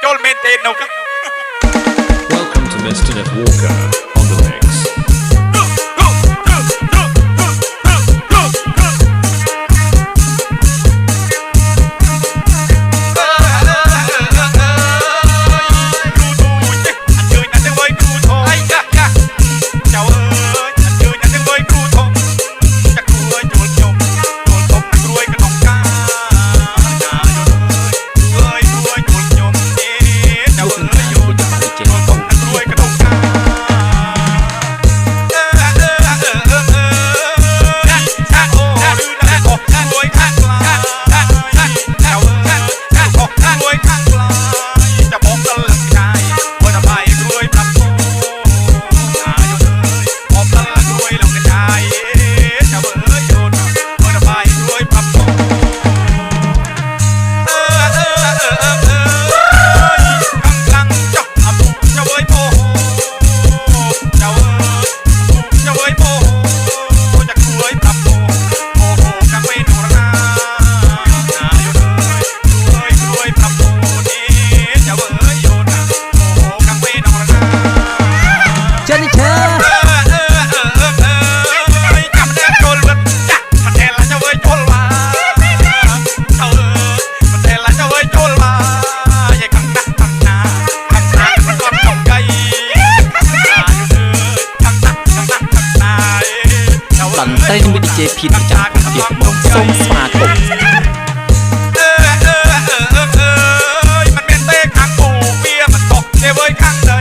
ចូលមែនទេនៅ Welcome to Mr. Net Walker on the mix. Tay trong DJ ผิดประจำของเกียรติบงส้มสมาคมมันเป็นเต้ข้างปูเบียมันตกเดี๋ยวเว้ยข้างใด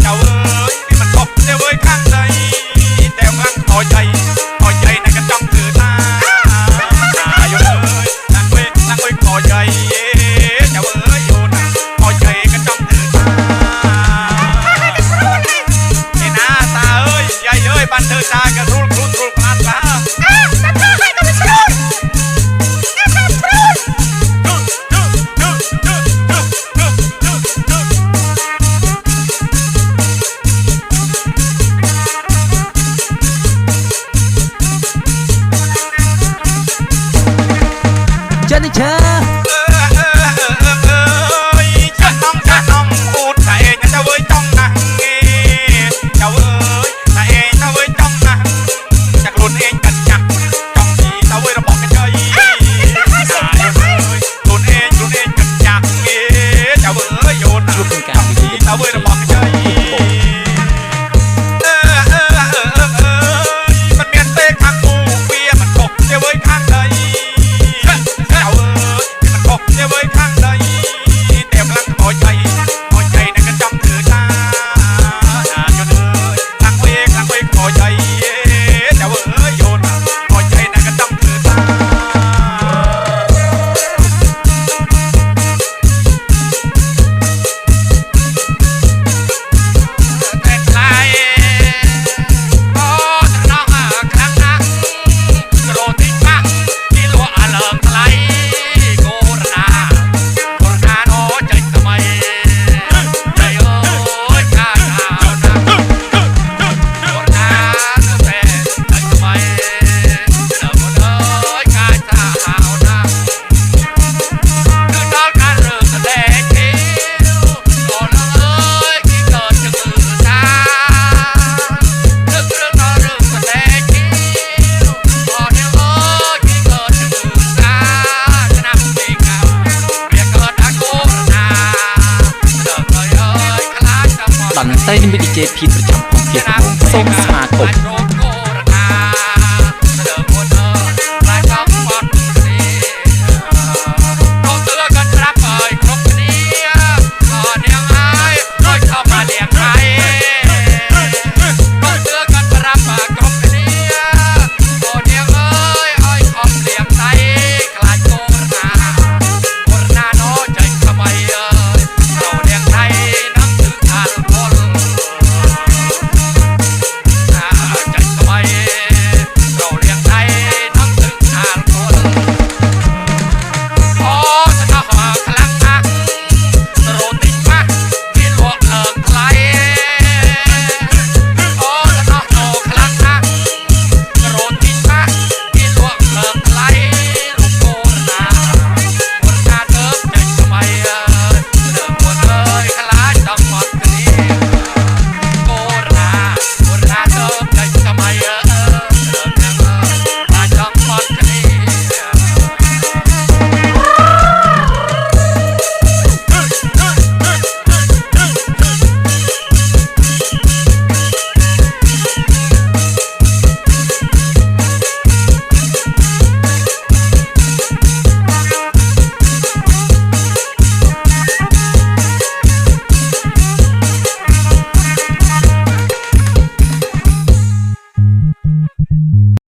เจ้าเอ้ยนี่มันตกเดี๋ยวเว้ยข้างใดแต่มันต่อใจในกระจังถือตาอยู่เลยนั่งเว้ยต่อใจเจ้าเอ้ยอยู่นะต่อใจกระจังถือตานี่นะตาเอ้ยใหญ่เอ้ยบันเทิงตากระรุ่นเจนนี่เชอจะน้องพูดแต่เองจะเว้ยจ้องนะจะเว้ยแต่เองจะเว้ยจ้องนะจากลุ้นเองกันจักจ้องทีจะเว้ยเราบอกกันเฉยลุ้นเองกันจักจะเว้ยโยนทีจะเว้ยเราบอกกันเฉยมันเมียนเตะข้างปูเบียมันตกจะเว้ยข้างใดเดี๋ยวไว้ข้างใดแต่พลังพอใจในกระจำถือตาอยู่เลยลังเวกพอใจเดี๋ยวเอ้ยโยนพอใจในกระจำถือตาแต่ไกลก็จะน้องครั้งนักกระโดดทิ้งพักที่ลัวอาเลิมไกลTay trong DJ ผิดประจำของเกียรติบงส้มสมาคม